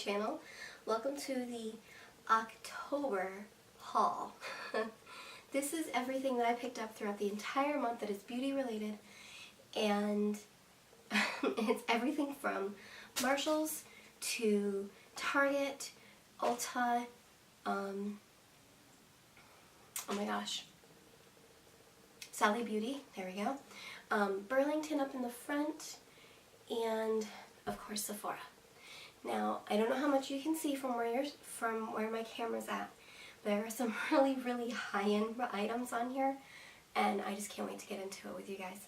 channel. Welcome to the October haul. This is everything that I picked up throughout the entire month that is beauty related, and it's everything from Marshalls to Target, Ulta, oh my gosh, Sally Beauty, there we go, Burlington up in the front, and of course Sephora. Now, I don't know how much you can see from where my camera's at, but there are some really high-end items on here, and I just can't wait to get into it with you guys.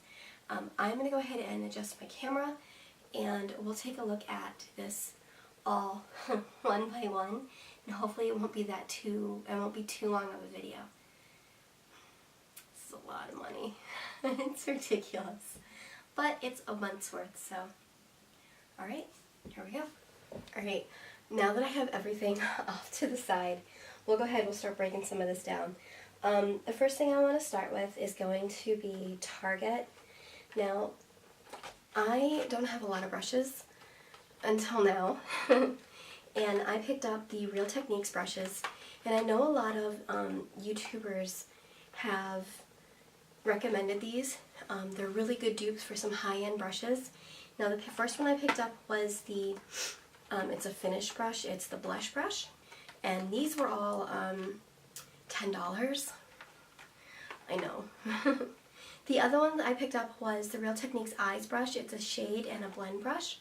I'm going to go ahead and adjust my camera, and we'll take a look at this all one by one, and hopefully it won't be too long of a video. This is a lot of money. It's ridiculous, but it's a month's worth, so alright, here we go. Alright, now that I have everything off to the side, we'll go ahead and we'll start breaking some of this down. The first thing I want to start with is going to be Target. Now, I don't have a lot of brushes until now, and I picked up the Real Techniques brushes, and I know a lot of YouTubers have recommended these. They're really good dupes for some high-end brushes. Now, the first one I picked up was the it's a finish brush. It's the blush brush, and these were all $10. I know. The other one that I picked up was the Real Techniques Eyes brush. It's a shade and a blend brush,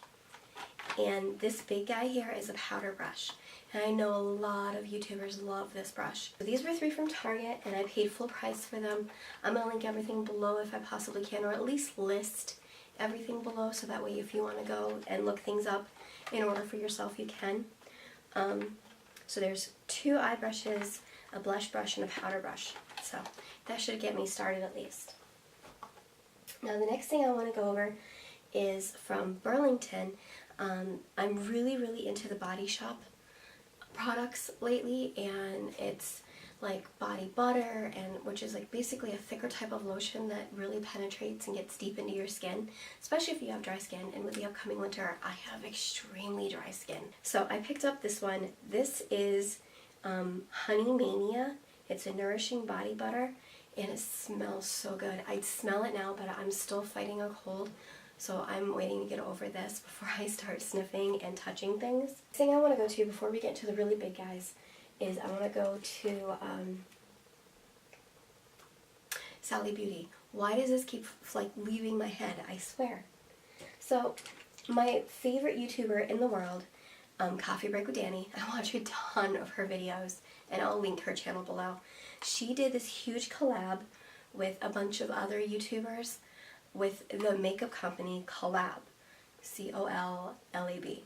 and this big guy here is a powder brush, and I know a lot of YouTubers love this brush. So these were 3 from Target, and I paid full price for them. I'm going to link everything below if I possibly can, or at least list everything below, so that way if you want to go and look things up in order for yourself, you can. So there's 2 eye brushes, a blush brush, and a powder brush. So that should get me started at least. Now the next thing I want to go over is from Burlington. I'm really into the Body Shop products lately, and it's like body butter, and which is like basically a thicker type of lotion that really penetrates and gets deep into your skin, especially if you have dry skin. And with the upcoming winter, I have extremely dry skin. So I picked up this one. This is Honey Mania. It's a nourishing body butter, and it smells so good. I smell it now, but I'm still fighting a cold, so I'm waiting to get over this before I start sniffing and touching things. The thing I want to go to before we get to the really big guys is I want to go to Sally Beauty. Why does this keep like leaving my head? I swear. So my favorite YouTuber in the world, Coffee Break with Danny, I watch a ton of her videos, and I'll link her channel below. She did this huge collab with a bunch of other YouTubers with the makeup company col-lab, C-O-L-L-A-B,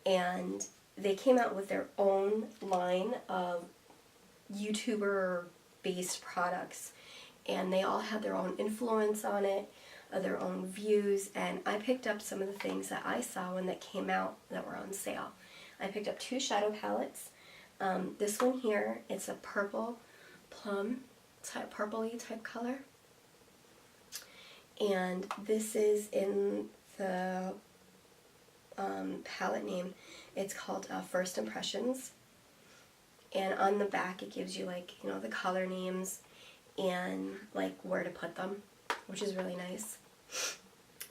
and they came out with their own line of YouTuber-based products, and they all had their own influence on it, their own views, and I picked up some of the things that I saw when that came out that were on sale. I picked up 2 shadow palettes. This one here, it's a purple plum type, purpley type color, and this is in the palette name. It's called First Impressions, and on the back it gives you, like, you know, the color names and like where to put them, which is really nice.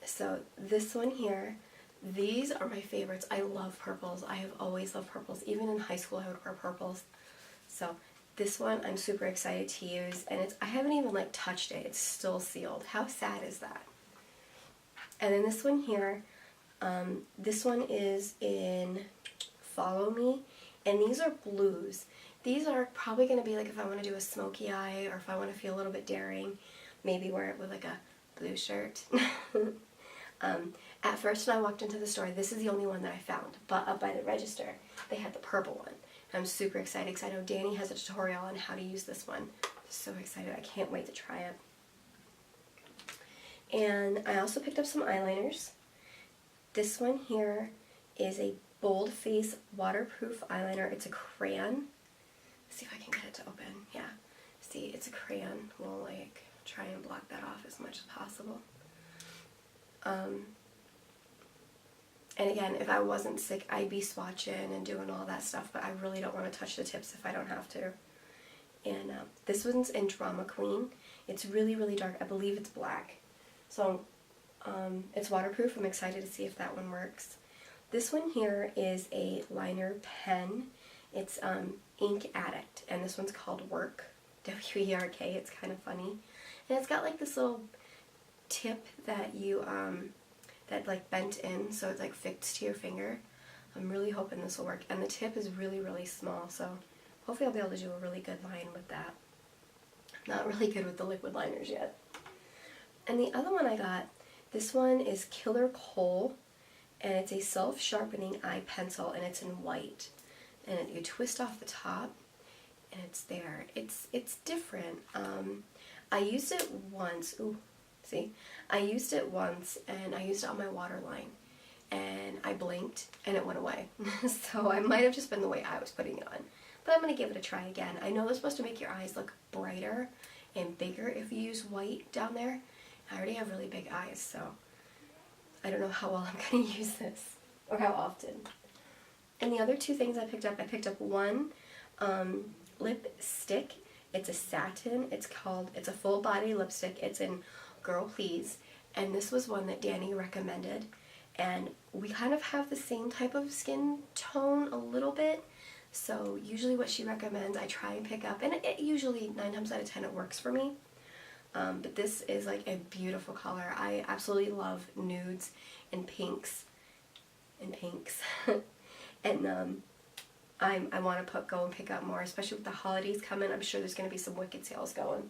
So this one here, these are my favorites. I love purples. I have always loved purples. Even in high school I would wear purples. So this one I'm super excited to use, and I haven't even like touched it. It's still sealed. How sad is that? And then this one here, this one is in Follow Me, and these are blues. These are probably going to be like if I want to do a smoky eye, or if I want to feel a little bit daring, maybe wear it with like a blue shirt. At first when I walked into the store, this is the only one that I found, but up by the register they had the purple one. I'm super excited because I know Danny has a tutorial on how to use this one. So excited. I can't wait to try it. And I also picked up some eyeliners. This one here is a Bold Face waterproof eyeliner. It's a crayon. Let's see if I can get it to open. Yeah. See, it's a crayon. We'll like try and block that off as much as possible. And again, if I wasn't sick, I'd be swatching and doing all that stuff, but I really don't want to touch the tips if I don't have to. And this one's in Drama Queen. It's really, really dark. I believe it's black. So it's waterproof. I'm excited to see if that one works. This one here is a liner pen. It's Ink Addict, and this one's called Work, W-E-R-K. It's kind of funny. And it's got like this little tip that you, that like bent in, so it's like fixed to your finger. I'm really hoping this will work. And the tip is really, really small, so hopefully I'll be able to do a really good line with that. I'm not really good with the liquid liners yet. And the other one I got, this one is Killer Coal, and it's a self-sharpening eye pencil, and it's in white. And you twist off the top, and it's there. It's different. I used it once. Ooh, see? I used it once, and I used it on my waterline, and I blinked, and it went away. So I might have just been the way I was putting it on. But I'm going to give it a try again. I know it's supposed to make your eyes look brighter and bigger if you use white down there. I already have really big eyes, so I don't know how well I'm going to use this, or how often. And the other two things I picked up one lipstick. It's a satin. It's a full body lipstick. It's in Girl Please. And this was one that Danny recommended. And we kind of have the same type of skin tone a little bit. So usually what she recommends I try and pick up. And it usually 9 times out of 10 it works for me. But this is like a beautiful color. I absolutely love nudes and pinks. And I want to go and pick up more, especially with the holidays coming. I'm sure there's going to be some wicked sales going.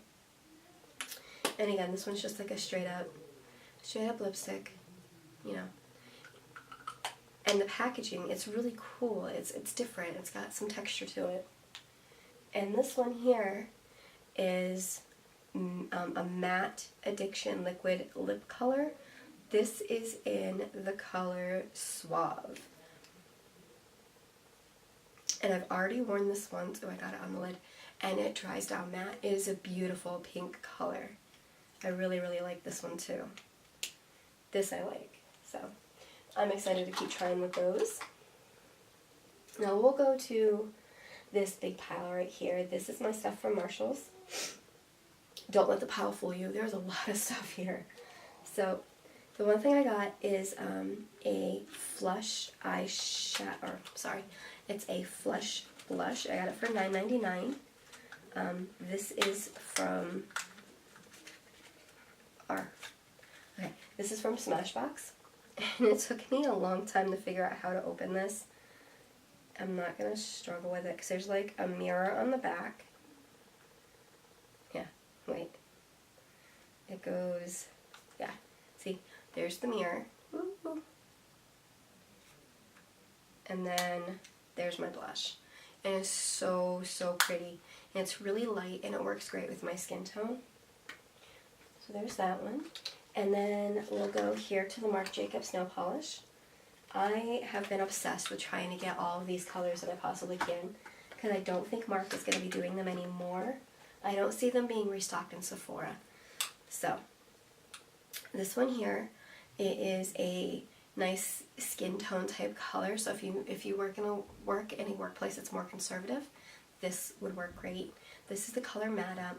And again, this one's just like a straight up lipstick, you know. And the packaging, it's really cool. It's different. It's got some texture to it. And this one here is a matte addiction liquid lip color. This is in the color Suave. And I've already worn this once. Oh, I got it on the lid. And it dries down matte. It is a beautiful pink color. I really, really like this one too. This I like. So I'm excited to keep trying with those. Now we'll go to this big pile right here. This is my stuff from Marshall's. Don't let the pile fool you. There's a lot of stuff here. So the one thing I got is a flush eyeshadow, it's a flush blush. I got it for $9.99. This is from this is from Smashbox. And it took me a long time to figure out how to open this. I'm not going to struggle with it because there's like a mirror on the back. Yeah, wait. It goes, yeah, see, there's the mirror. Woo-hoo. And then there's my blush. And it's so, so pretty. And it's really light and it works great with my skin tone. So there's that one. And then we'll go here to the Marc Jacobs nail polish. I have been obsessed with trying to get all of these colors that I possibly can because I don't think Marc is going to be doing them anymore. I don't see them being restocked in Sephora. So this one here, it is a nice skin tone type color. So if you work in a workplace that's more conservative, this would work great. This is the color Madam.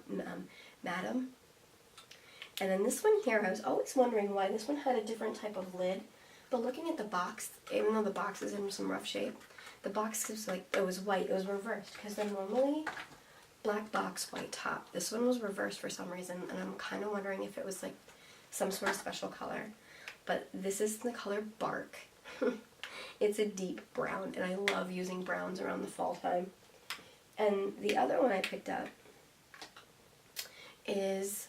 And then this one here, I was always wondering why this one had a different type of lid. But looking at the box, even though the box is in some rough shape, the box is like, it was white, it was reversed. Because they're normally black box, white top. This one was reversed for some reason, and I'm kind of wondering if it was like some sort of special color. But this is the color Bark. It's a deep brown, and I love using browns around the fall time. And the other one I picked up is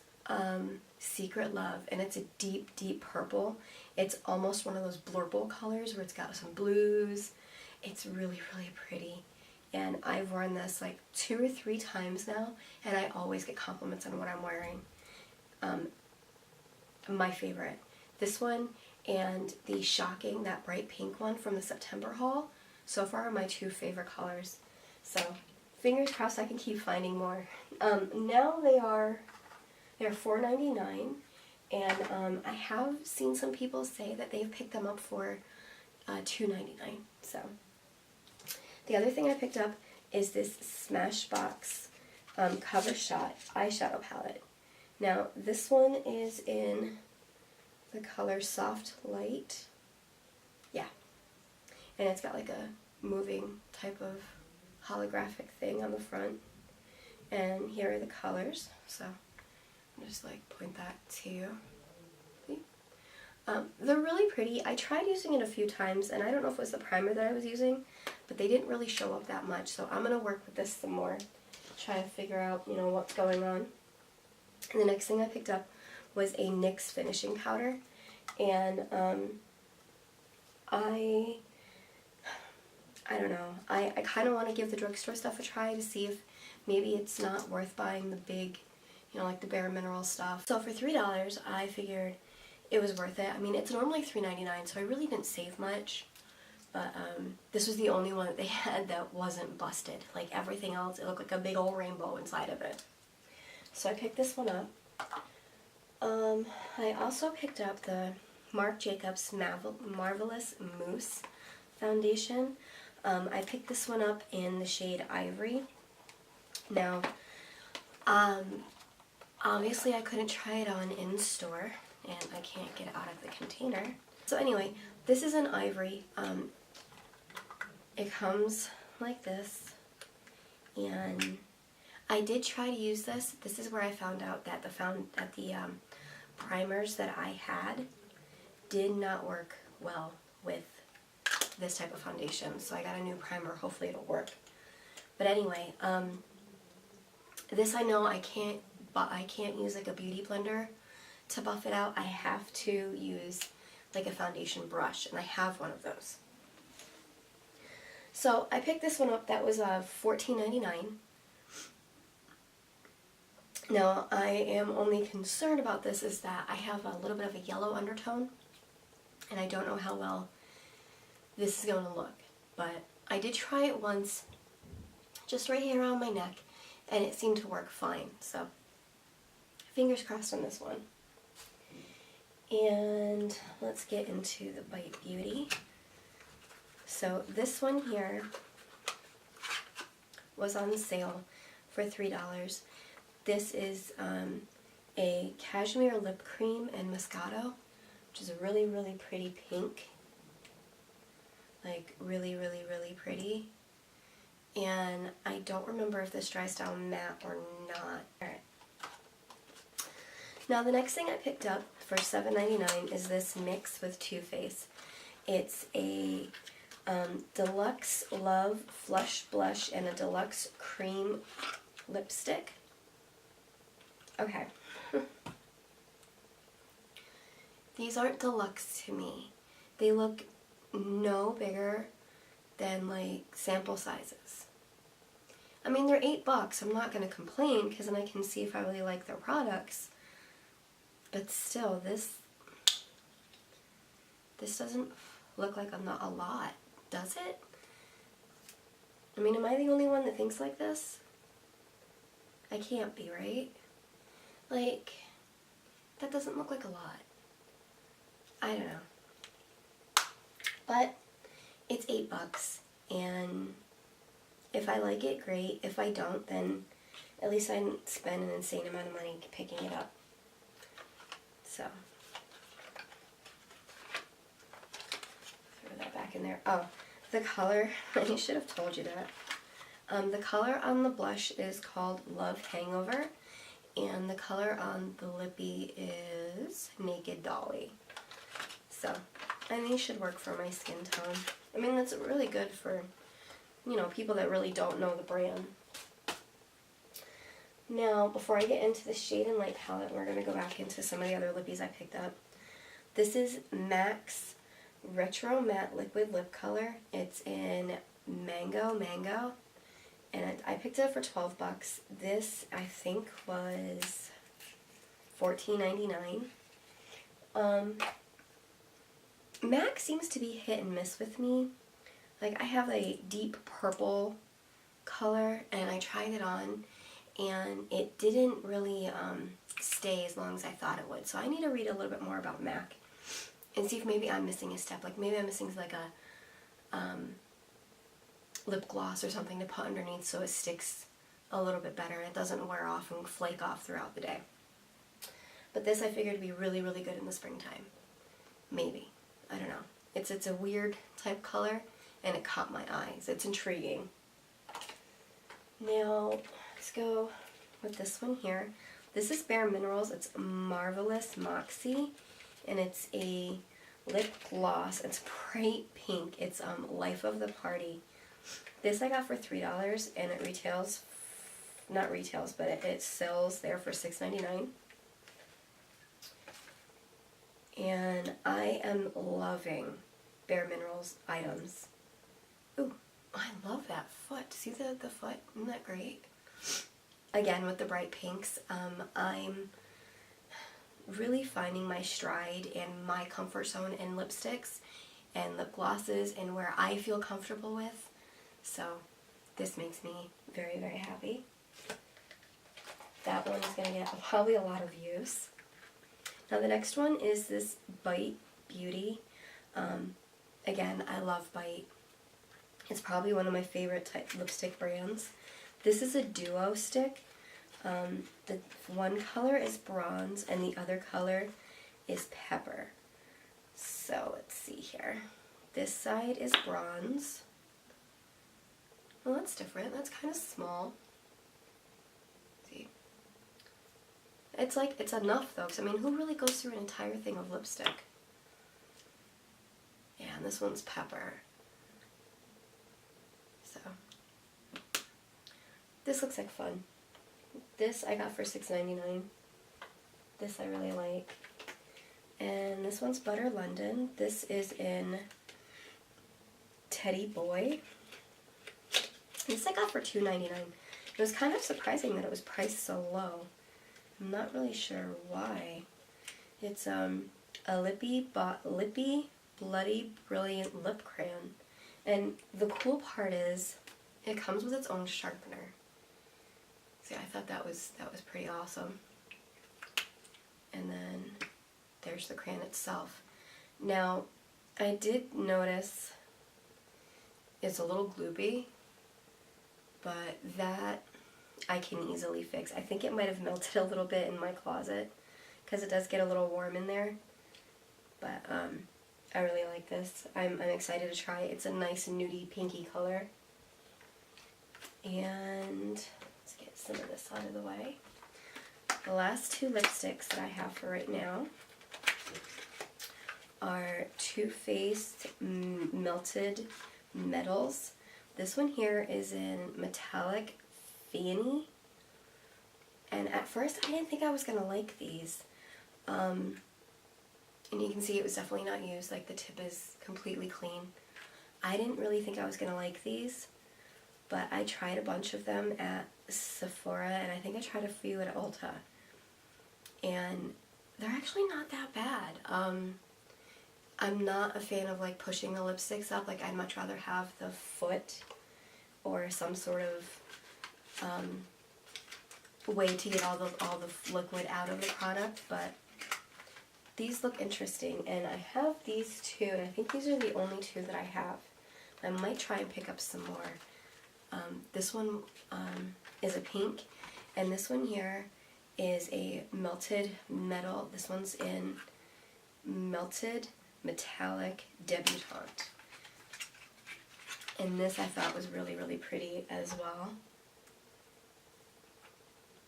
Secret Love, and it's a deep, deep purple. It's almost one of those blurple colors where it's got some blues. It's really, really pretty. And I've worn this like 2 or 3 times now, and I always get compliments on what I'm wearing. My favorite. This one and the Shocking, that bright pink one from the September haul, so far are my 2 favorite colors. So fingers crossed I can keep finding more. Now they're $4.99, and I have seen some people say that they've picked them up for $2.99. So the other thing I picked up is this Smashbox Cover Shot eyeshadow palette. Now this one is in the color Soft Light. Yeah. And it's got like a moving type of holographic thing on the front. And here are the colors. So I'll just like point that to you. See? They're really pretty. I tried using it a few times, and I don't know if it was the primer that I was using, but they didn't really show up that much. So I'm going to work with this some more, try to figure out, you know, what's going on. And the next thing I picked up was a NYX finishing powder. And I don't know. I kind of want to give the drugstore stuff a try to see if maybe it's not worth buying the big, you know, like the Bare Minerals stuff. So for $3, I figured it was worth it. I mean, it's normally $3.99, so I really didn't save much. But this was the only one that they had that wasn't busted. Like everything else, it looked like a big old rainbow inside of it. So I picked this one up. I also picked up the Marc Jacobs Marvelous Mousse foundation. I picked this one up in the shade Ivory. Now, obviously I couldn't try it on in store, and I can't get it out of the container. So anyway, this is an Ivory. It comes like this, and I did try to use this. This is where I found out that the primers that I had did not work well with this type of foundation. So I got a new primer. Hopefully it'll work. But anyway, this I know I can't use like a beauty blender to buff it out. I have to use like a foundation brush, and I have one of those. So I picked this one up. That was $14.99. Now, I am only concerned about this is that I have a little bit of a yellow undertone, and I don't know how well this is going to look. But I did try it once, just right here around my neck, and it seemed to work fine. So, fingers crossed on this one. And let's get into the Bite Beauty. So this one here was on sale for $3. This is a cashmere lip cream and Moscato, which is a really, really pretty pink. Like, really, really, really pretty. And I don't remember if this dries down matte or not. Alright. Now, the next thing I picked up for $7.99 is this mix with Too Faced. It's a Deluxe Love Flush Blush and a Deluxe Cream Lipstick. Okay. These aren't deluxe to me. They look no bigger than like sample sizes. I mean, they're $8. I'm not going to complain because then I can see if I really like their products. But still, this doesn't look like not a lot, does it? I mean, am I the only one that thinks like this? I can't be, right? Like, that doesn't look like a lot. I don't know. But it's $8, and if I like it, great. If I don't, then at least I didn't spend an insane amount of money picking it up. So, throw that back in there. Oh, the color, I should have told you that. The color on the blush is called Love Hangover, and the color on the lippy is Naked Dolly. So, and these should work for my skin tone. I mean, that's really good for, you know, people that really don't know the brand. Now, before I get into the Shade and Light palette, we're going to go back into some of the other lippies I picked up. This is MAC's Retro Matte Liquid Lip Color. It's in Mango, and I picked it up for $12. This, I think, was $14.99. MAC seems to be hit and miss with me. Like, I have a deep purple color, and I tried it on, and it didn't really stay as long as I thought it would. So I need to read a little bit more about MAC and see if maybe I'm missing a step. Like maybe I'm missing like a lip gloss or something to put underneath so it sticks a little bit better. It doesn't wear off and flake off throughout the day. But this I figured would be really, really good in the springtime. Maybe. I don't know. It's a weird type color, and it caught my eyes. It's intriguing. Now, let's go with this one here. This is Bare Minerals. It's Marvelous Moxie, and it's a lip gloss. It's bright pink. It's Life of the Party. This I got for $3, and it retails, not retails, but it sells there for $6.99. And I am loving Bare Minerals items. Ooh, I love that foot. See the foot? Isn't that great? Again, with the bright pinks, I'm really finding my stride and my comfort zone in lipsticks and lip glosses and where I feel comfortable with. So this makes me very, very happy. That one is going to get probably a lot of use. Now the next one is this Bite Beauty. Again, I love Bite. It's probably one of my favorite type lipstick brands. This is a duo stick. The one color is bronze and the other color is pepper. So let's see here. This side is bronze. Well, that's different. That's kind of small. See? It's enough though, because I mean, who really goes through an entire thing of lipstick? Yeah, and this one's pepper. So, this looks like fun. This I got for $6.99. This I really like. And this one's Butter London. This is in Teddy Boy. This I got for $2.99. It was kind of surprising that it was priced so low. I'm not really sure why. It's a Lippy Bloody Brilliant Lip Crayon. And the cool part is it comes with its own sharpener. See, I thought that was pretty awesome. And then there's the crayon itself. Now, I did notice it's a little gloopy, but that I can easily fix. I think it might have melted a little bit in my closet because it does get a little warm in there. But I really like this. I'm excited to try it. It's a nice nudie pinky color. And let's get some of this out of the way. The last two lipsticks that I have for right now are Too Faced Melted Metals. This one here is in Metallic Fanny. And at first I didn't think I was going to like these. And you can see it was definitely not used. Like the tip is completely clean. I didn't really think I was going to like these. But I tried a bunch of them at Sephora, and I think I tried a few at Ulta. And they're actually not that bad. I'm not a fan of like pushing the lipsticks up. Like I'd much rather have the foot or some sort of way to get all the liquid out of the product. But these look interesting, and I have these two, and I think these are the only two that I have. I might try and pick up some more. This one is a pink, and this one here is a melted metal. This one's in Melted Metallic Debutante. And this I thought was really, really pretty as well.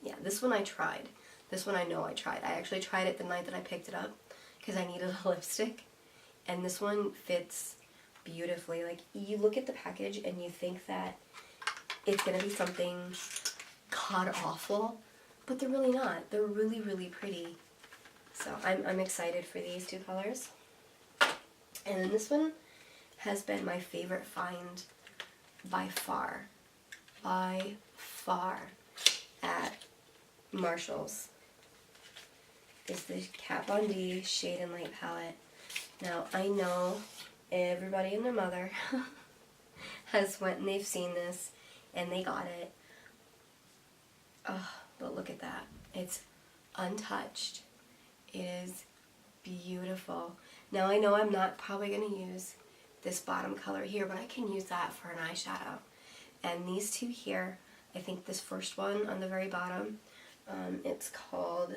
Yeah, this one I tried. This one I know I tried. I actually tried it the night that I picked it up because I needed a lipstick. And this one fits beautifully. Like, you look at the package and you think that it's going to be something god-awful, but they're really not. They're really, really pretty. So I'm excited for these two colors. And then this one has been my favorite find by far at Marshall's. It's the Kat Von D Shade and Light palette. Now, I know everybody and their mother has went and they've seen this and they got it. Oh, but look at that. It's untouched. It is beautiful. Now I know I'm not probably going to use this bottom color here, but I can use that for an eyeshadow. And these two here, I think this first one on the very bottom, it's called,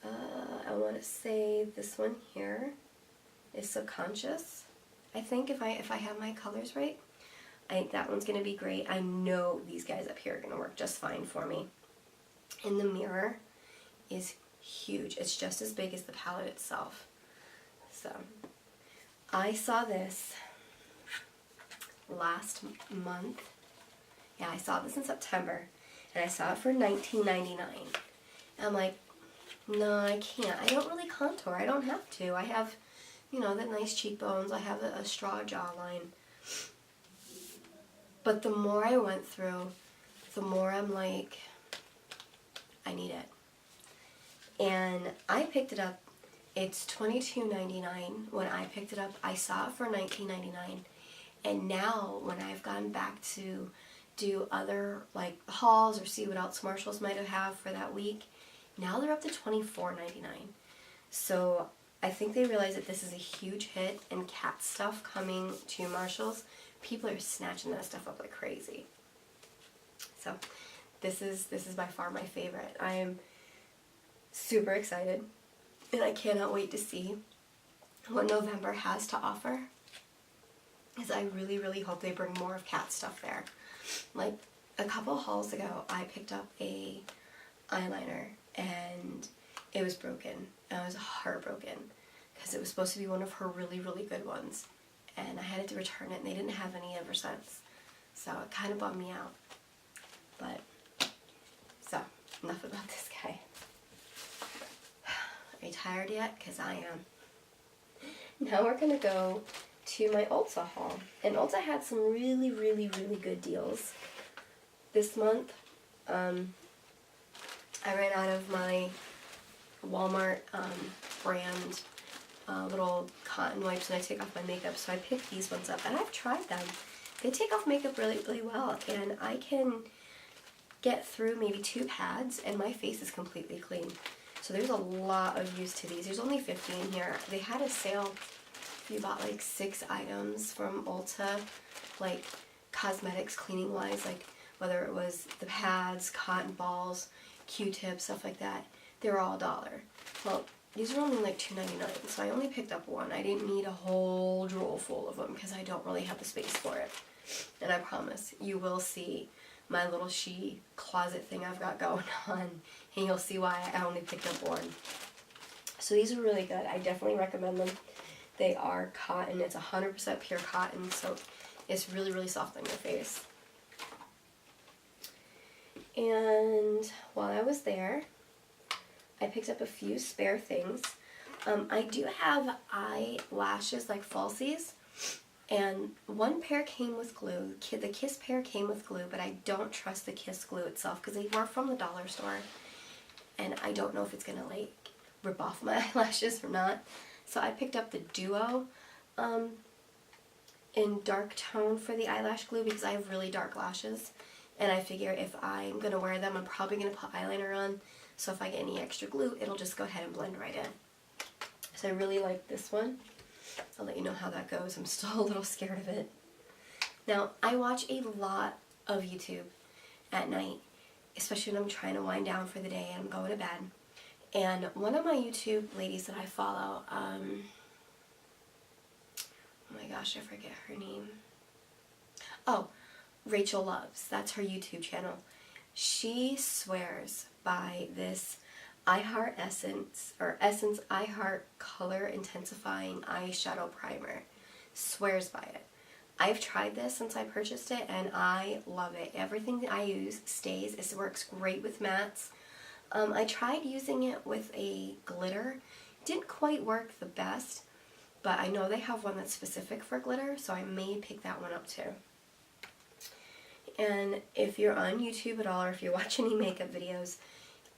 I want to say this one here is Subconscious. I think if I have my colors right, I think that one's going to be great. I know these guys up here are going to work just fine for me. And the mirror is huge. It's just as big as the palette itself. So, I saw this last month. Yeah, I saw this in September, and I saw it for $19.99. And I'm like, no, I can't. I don't really contour. I don't have to. I have, you know, the nice cheekbones. I have a straw jawline. But the more I went through, the more I'm like, I need it. And I picked it up. It's $22.99 when I picked it up. I saw it for $19.99. And now, when I've gone back to do other like hauls or see what else Marshalls might have for that week, now they're up to $24.99. So I think they realize that this is a huge hit, and cat stuff coming to Marshalls, people are snatching that stuff up like crazy. So this is by far my favorite. I am super excited, and I cannot wait to see what November has to offer. Because I really, really hope they bring more of cat stuff there. Like a couple hauls ago, I picked up a eyeliner and it was broken. I was heartbroken because it was supposed to be one of her really, really good ones. And I had to return it, and they didn't have any ever since. So it kind of bummed me out. But, so, enough about this guy. Are you tired yet? Because I am. Now we're going to go to my Ulta haul. And Ulta had some really, really, really good deals this month. I ran out of my Walmart brand little cotton wipes when I take off my makeup, so I picked these ones up, and I've tried them. They take off makeup really, really well, and I can get through maybe 2 pads, and my face is completely clean. So there's a lot of use to these. There's only 50 in here. They had a sale if you bought like 6 items from Ulta, like cosmetics cleaning wise, like whether it was the pads, cotton balls, Q-tips, stuff like that. They were all $1. Well, these are only like $2.99, so I only picked up one. I didn't need a whole drawer full of them because I don't really have the space for it. And I promise, you will see my little she closet thing I've got going on, and you'll see why I only picked up one. So these are really good. I definitely recommend them. They are cotton. It's 100% pure cotton, so it's really, really soft on your face. And while I was there, I picked up a few spare things. I do have eyelashes, like falsies, and one pair came with glue. The Kiss pair came with glue, but I don't trust the Kiss glue itself because they were from the dollar store, and I don't know if it's gonna like rip off my eyelashes or not. So I picked up the Duo in dark tone for the eyelash glue because I have really dark lashes, and I figure if I'm gonna wear them, I'm probably gonna put eyeliner on. So if I get any extra glue, it'll just go ahead and blend right in. So I really like this one. I'll let you know how that goes. I'm still a little scared of it. Now, I watch a lot of YouTube at night, especially when I'm trying to wind down for the day and I'm going to bed. And one of my YouTube ladies that I follow, oh my gosh, I forget her name. Oh, Rachel Loves. That's her YouTube channel. She swears by this Essence I Heart Color Intensifying Eyeshadow Primer. Swears by it. I've tried this since I purchased it, and I love it. Everything that I use stays. It works great with mattes. I tried using it with a glitter. Didn't quite work the best, but I know they have one that's specific for glitter, so I may pick that one up too. And if you're on YouTube at all, or if you watch any makeup videos,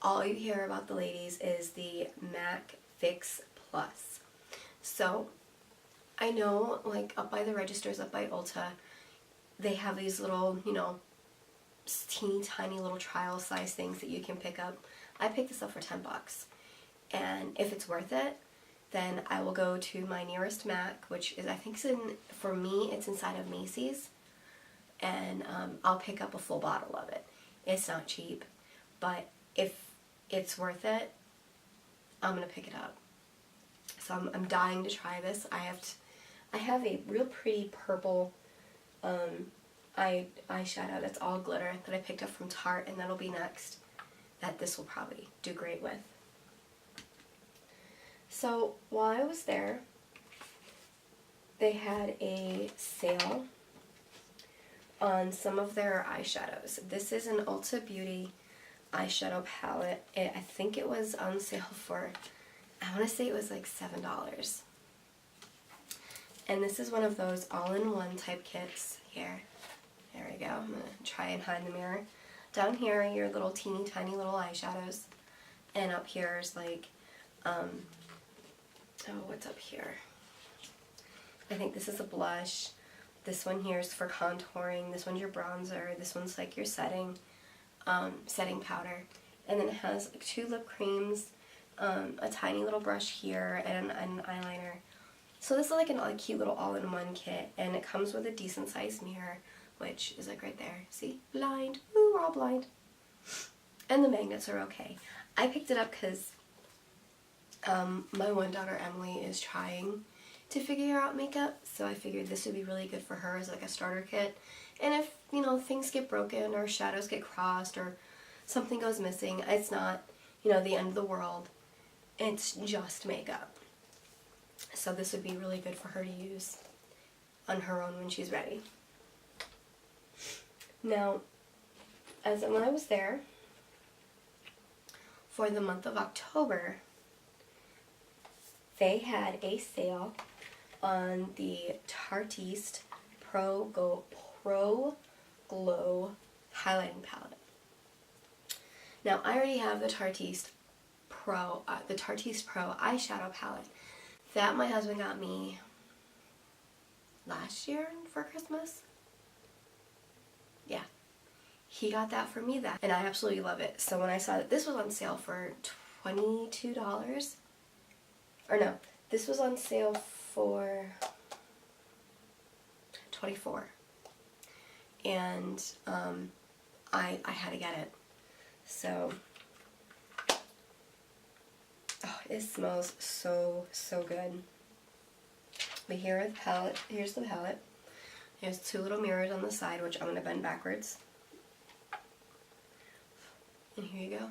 all you hear about the ladies is the MAC Fix Plus. So I know, like, up by the registers, up by Ulta, they have these little, you know, teeny tiny little trial size things that you can pick up. I picked this up for $10. And if it's worth it, then I will go to my nearest MAC, which is, I think, for me, it's inside of Macy's, and I'll pick up a full bottle of it. It's not cheap, but if it's worth it, I'm gonna pick it up. So I'm dying to try this. I have a real pretty purple eyeshadow that's all glitter that I picked up from Tarte, and that'll be next. That this will probably do great with. So while I was there, they had a sale on some of their eyeshadows. This is an Ulta Beauty eyeshadow palette. I think it was on sale for, I want to say it was like $7. And this is one of those all-in-one type kits. Here, there we go. I'm going to try and hide the mirror. Down here are your little teeny tiny little eyeshadows. And up here is like, oh, what's up here? I think this is a blush. This one here is for contouring. This one's your bronzer. This one's like your setting powder. And then it has like 2 lip creams, a tiny little brush here, and an eyeliner. So this is like a cute little all-in-one kit, and it comes with a decent sized mirror, which is like right there. See? Blind. Ooh, we're all blind. And the magnets are okay. I picked it up because my one daughter, Emily, is trying to figure out makeup, so I figured this would be really good for her as like a starter kit. And if, you know, things get broken or shadows get crossed or something goes missing, it's not, you know, the end of the world. It's just makeup. So this would be really good for her to use on her own when she's ready. Now, when I was there for the month of October, they had a sale on the Tarteist Pro Glow highlighting palette. Now, I already have the Tarteist Pro eyeshadow palette that my husband got me last year for Christmas. Yeah, he got that for me and I absolutely love it. So when I saw that this was on sale for $22, or no, this was on sale for $24, and I had to get it. So, oh, it smells so good. But here's the palette. There's 2 little mirrors on the side, which I'm going to bend backwards. And here you go.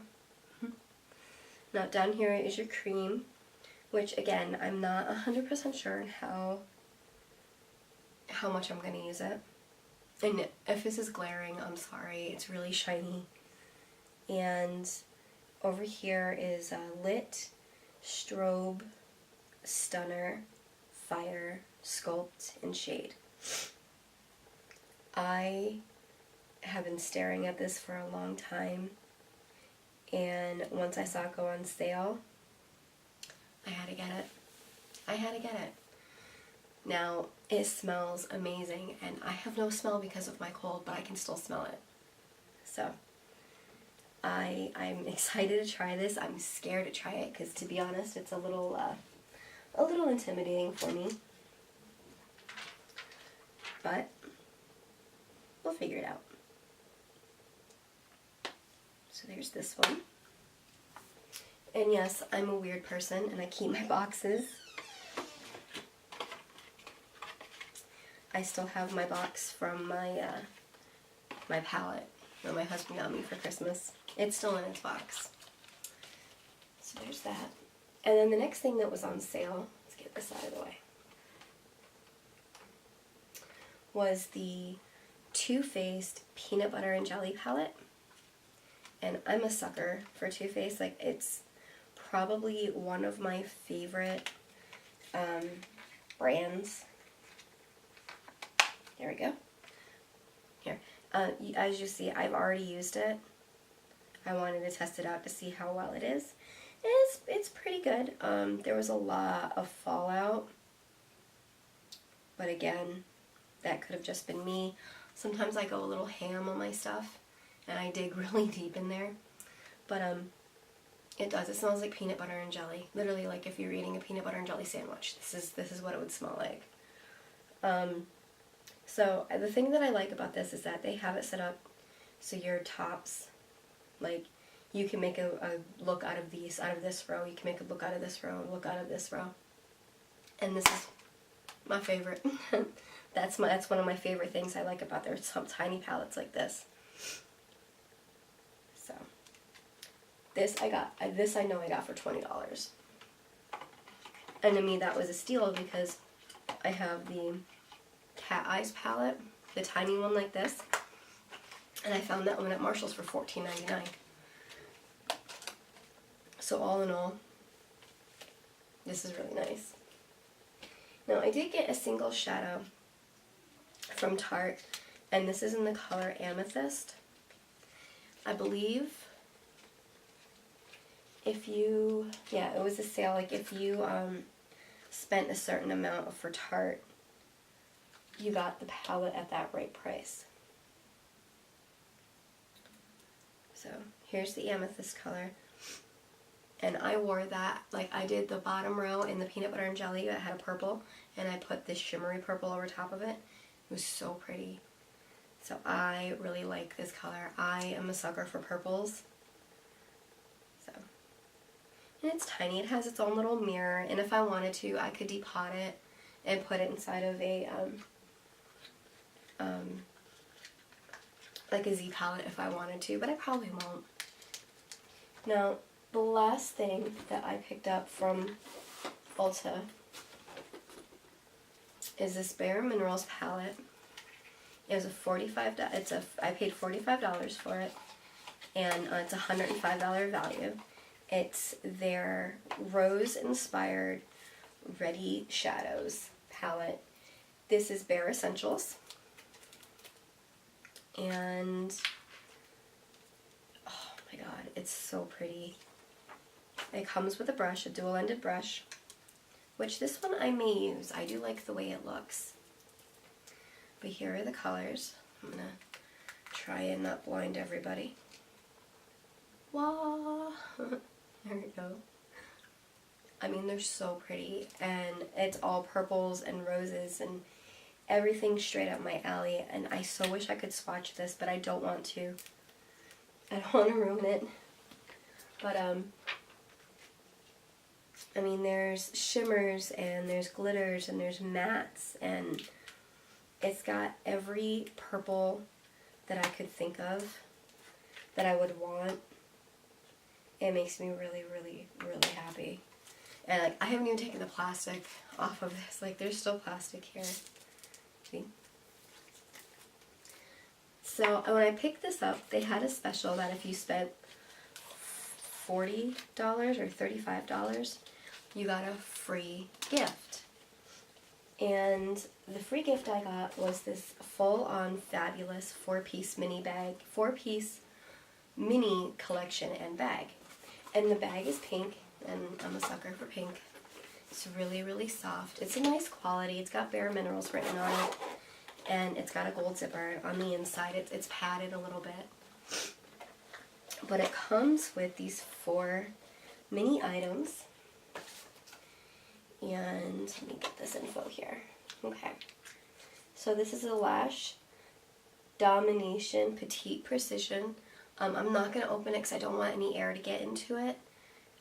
Now down here is your cream, which again, I'm not 100% sure how much I'm going to use it. And if this is glaring, I'm sorry, it's really shiny. And over here is Lit Strobe Stunner Fire Sculpt and Shade. I have been staring at this for a long time, and once I saw it go on sale, I had to get it. Now, it smells amazing, and I have no smell because of my cold, but I can still smell it. So, I'm excited to try this. I'm scared to try it because, to be honest, it's a little intimidating for me. But we'll figure it out. So there's this one. And yes, I'm a weird person and I keep my boxes. I still have my box from my palette that my husband got me for Christmas. It's still in its box. So there's that. And then the next thing that was on sale, let's get this out of the way, was the Too Faced Peanut Butter and Jelly palette. And I'm a sucker for Too Faced. Like, it's probably one of my favorite brands. There we go. Here. As you see, I've already used it. I wanted to test it out to see how well it is. It's pretty good. There was a lot of fallout. But again, that could have just been me. Sometimes I go a little ham on my stuff, and I dig really deep in there. But It does. It smells like peanut butter and jelly. Literally, like if you're eating a peanut butter and jelly sandwich. This is what it would smell like. So the thing that I like about this is that they have it set up so your tops, like, you can make a look out of this row. You can make a look out of this row, look out of this row. And this is my favorite. That's one of my favorite things I like about their some tiny palettes like this. So this I know I got for $20. And to me that was a steal because I have the Cat Eyes palette, the tiny one like this, and I found that one at Marshall's for $14.99. So all in all, this is really nice. Now I did get a single shadow from Tarte, and this is in the color Amethyst. I believe if you, it was a sale, like if you spent a certain amount for Tarte, you got the palette at that right price. So here's the Amethyst color. And I wore that, like I did the bottom row in the peanut butter and jelly that had a purple, and I put this shimmery purple over top of it. It was so pretty. So I really like this color. I am a sucker for purples. So, and it's tiny. It has its own little mirror, and if I wanted to, I could depot it and put it inside of a like a Z palette if I wanted to, but I probably won't. Now, the last thing that I picked up from Ulta is this Bare Minerals palette. It was I paid $45 for it, and it's a $105 value. It's their rose-inspired Ready Shadows palette. This is Bare Essentials, and oh my god, it's so pretty. It comes with a brush, a dual-ended brush, which this one I may use. I do like the way it looks. But here are the colors. I'm going to try and not blind everybody. Wah! There we go. I mean, they're so pretty, and it's all purples and roses and everything straight up my alley, and I so wish I could swatch this, but I don't want to. I don't want to ruin it. But, I mean, there's shimmers, and there's glitters, and there's mattes, and it's got every purple that I could think of that I would want. It makes me really, really, really happy. And, like, I haven't even taken the plastic off of this. Like, there's still plastic here. See? So, when I picked this up, they had a special that if you spent $40 or $35, you got a free gift. And the free gift I got was this full-on fabulous 4-piece mini collection and bag. And the bag is pink, and I'm a sucker for pink. It's really, really soft. It's a nice quality. It's got Bare Minerals written on it, and it's got a gold zipper on the inside. It's padded a little bit. But it comes with these 4 mini items. And let me get this info here. Okay. So this is a Lash Domination Petite Precision. I'm not going to open it because I don't want any air to get into it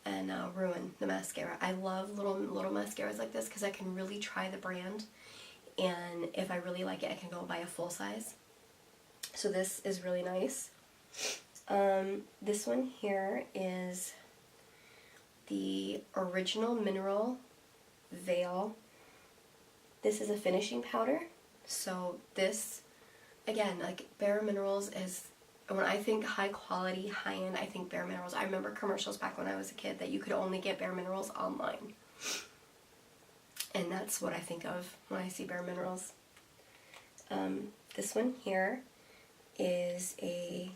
and ruin the mascara. I love little mascaras like this because I can really try the brand. And if I really like it, I can go buy a full size. So this is really nice. This one here is the Original Mineral Veil. This is a finishing powder. So this, again, like Bare Minerals is, when I think high quality, high end, I think Bare Minerals. I remember commercials back when I was a kid that you could only get Bare Minerals online. And that's what I think of when I see Bare Minerals. This one here is a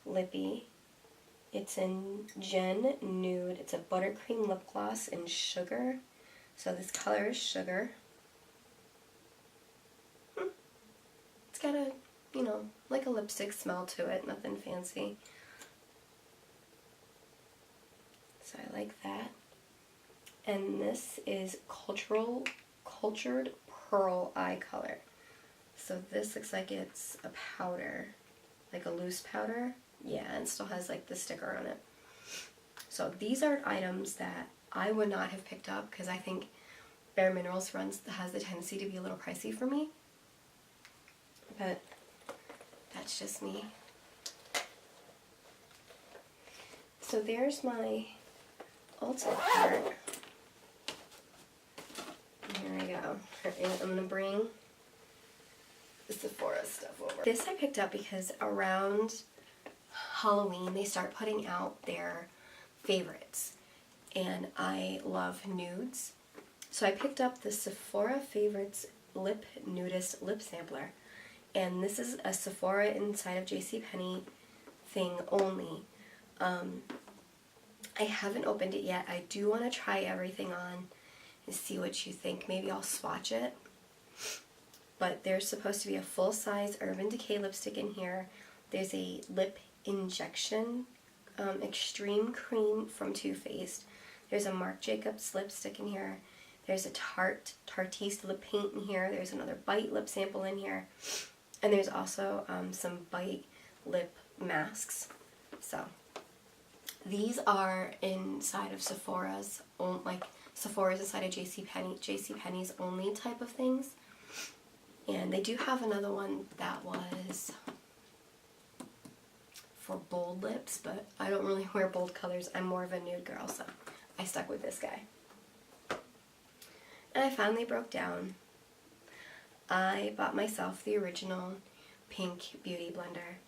lippy. It's in Gen Nude. It's a buttercream lip gloss in Sugar. So this color is Sugar. It's got a, you know, like a lipstick smell to it. Nothing fancy. So I like that. And this is Cultured Pearl Eye Color. So this looks like it's a powder, like a loose powder. Yeah, and still has like the sticker on it. So these are items that I would not have picked up because I think Bare Minerals has the tendency to be a little pricey for me. But that's just me. So there's my Ulta cart. Here we go. And I'm going to bring the Sephora stuff over. This I picked up because around Halloween they start putting out their favorites. And I love nudes. So I picked up the Sephora Favorites Lip Nudist Lip Sampler. And this is a Sephora inside of JCPenney thing only. I haven't opened it yet. I do want to try everything on and see what you think. Maybe I'll swatch it. But there's supposed to be a full-size Urban Decay lipstick in here. There's a lip injection extreme cream from Too Faced. There's a Marc Jacobs lipstick in here. There's a Tarteist lip paint in here. There's another Bite lip sample in here. And there's also some Bite lip masks. So these are inside of Sephora's own, like Sephora's inside of JCPenney's only type of things. And they do have another one that was for bold lips, but I don't really wear bold colors. I'm more of a nude girl, so I stuck with this guy. And I finally broke down. I bought myself the original pink beauty blender.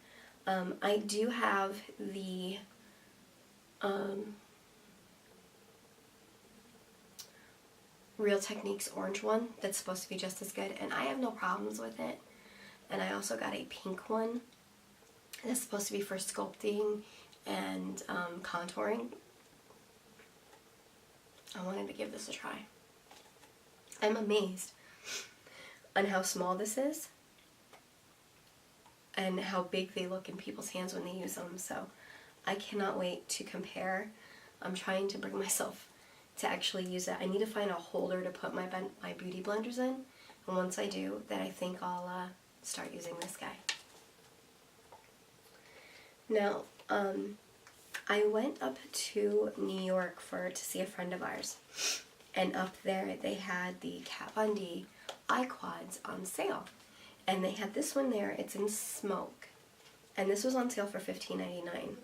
I do have the Real Techniques orange one that's supposed to be just as good, and I have no problems with it. And I also got a pink one that's supposed to be for sculpting and contouring. I wanted to give this a try. I'm amazed on how small this is and how big they look in people's hands when they use them, so I cannot wait to compare. I'm trying to bring myself to actually use it. I need to find a holder to put my beauty blenders in, and once I do, then I think I'll start using this guy. Now, I went up to New York to see a friend of ours, and up there they had the Kat Von D eye quads on sale, and they had this one there. It's in smoke, and this was on sale for $15.99,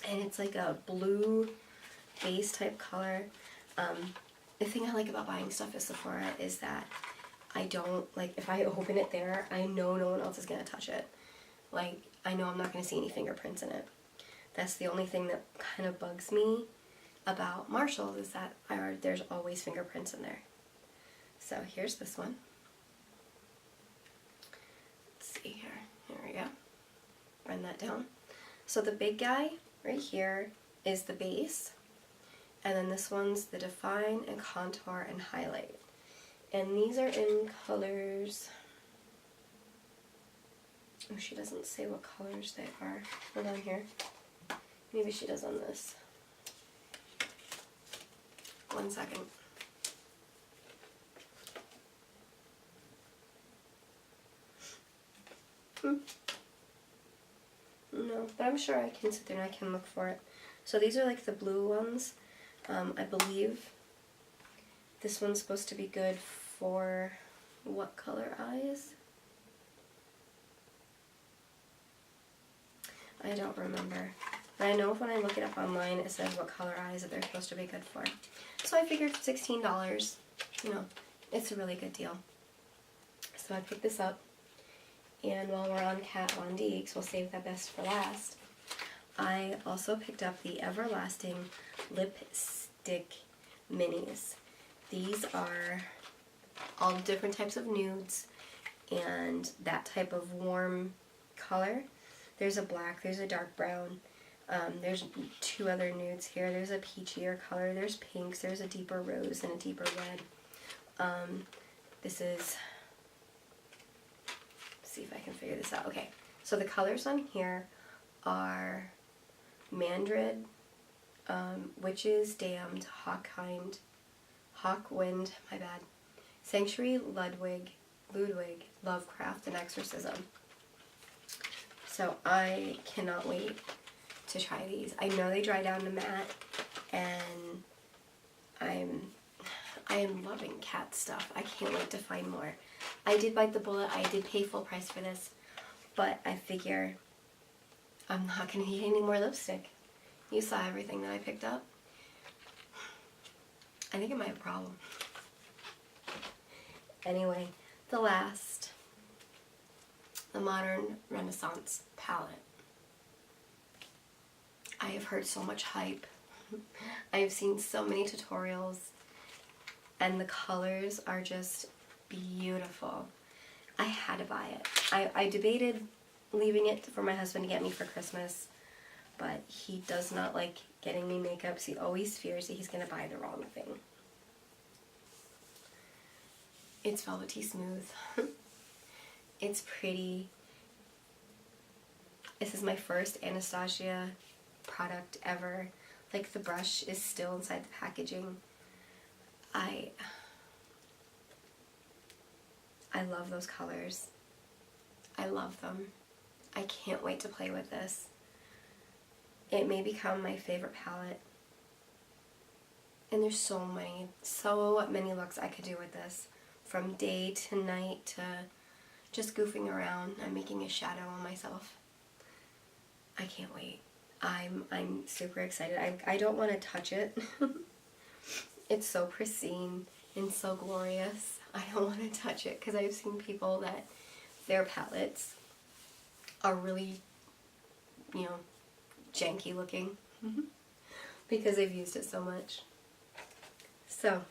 and it's like a blue base type color. The thing I like about buying stuff at Sephora is that I don't, like, if I open it there, I know no one else is going to touch it. Like, I know I'm not going to see any fingerprints in it. That's the only thing that kind of bugs me about Marshalls, is that there's always fingerprints in there. So here's this one. Let's see here. Here we go. Run that down. So the big guy right here is the base. And then this one's the define and contour and highlight. And these are in colors. Oh, she doesn't say what colors they are. Hold on here. Maybe she does on this. 1 second. No, but I'm sure I can sit there and I can look for it. So these are like the blue ones. I believe this one's supposed to be good for what color eyes? I don't remember. But I know when I look it up online, it says what color eyes that they're supposed to be good for. So I figured $16, you know, it's a really good deal. So I picked this up. And while we're on Kat Von D, because we'll save that best for last, I also picked up the Everlasting Lipstick Minis. These are all different types of nudes and that type of warm color. There's a black, there's a dark brown, there's 2 other nudes here. There's a peachier color, there's pinks, there's a deeper rose and a deeper red. This is, let's see if I can figure this out. Okay, so the colors on here are Mandarin, Witches Damned, Hawkwind, my bad, Sanctuary, Ludwig, Lovecraft, and Exorcism. So I cannot wait to try these. I know they dry down to matte, and I am loving cat stuff. I can't wait to find more. I did bite the bullet. I did pay full price for this, but I figure I'm not going to need any more lipstick. You saw everything that I picked up. I think it might have a problem. Anyway, the last, the Modern Renaissance palette. I have heard so much hype. I have seen so many tutorials, and the colors are just beautiful. I had to buy it. I debated leaving it for my husband to get me for Christmas, but he does not like getting me makeup, so he always fears that he's going to buy the wrong thing. It's velvety smooth. It's pretty. This is my first Anastasia product ever. Like, the brush is still inside the packaging. I love those colors. I love them. I can't wait to play with this. It may become my favorite palette. And there's so many looks I could do with this. From day to night to just goofing around. I'm making a shadow on myself. I can't wait. I'm super excited. I don't want to touch it. It's so pristine and so glorious. I don't want to touch it because I've seen people that their palettes are really, janky looking because they've used it so much. So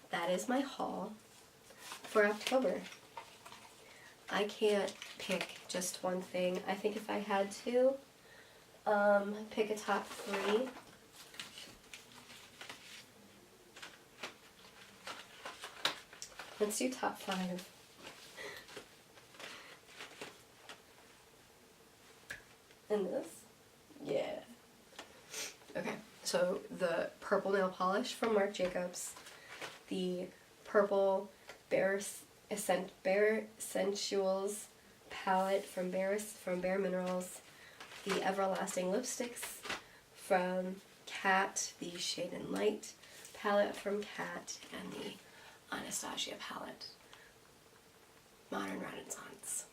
that is my haul for October. I can't pick just one thing. I think if I had to pick a top 3, let's do top 5. And this? Yeah. Okay, so the purple nail polish from Marc Jacobs, the purple Bare Sensuals palette from Bare Minerals, the Everlasting lipsticks from Kat, the Shade and Light palette from Kat, and the Anastasia palette, Modern Renaissance.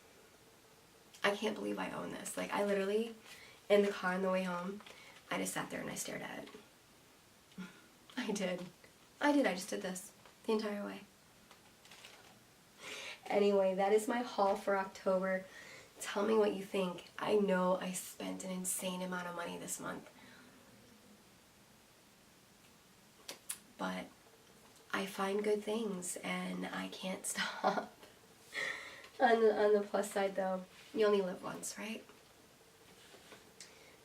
I can't believe I own this. Like, I literally, in the car on the way home, I just sat there and I stared at it. I just did this the entire way. Anyway, that is my haul for October. Tell me what you think. I know I spent an insane amount of money this month, but I find good things and I can't stop. On the plus side though, you only live once, right?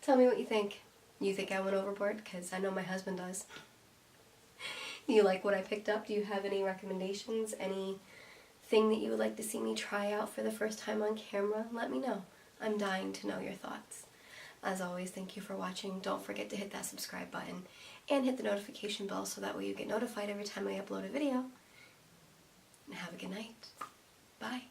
Tell me what you think. You think I went overboard? Because I know my husband does. You like what I picked up? Do you have any recommendations? Anything that you would like to see me try out for the first time on camera? Let me know. I'm dying to know your thoughts. As always, thank you for watching. Don't forget to hit that subscribe button and hit the notification bell so that way you get notified every time I upload a video. And have a good night. Bye.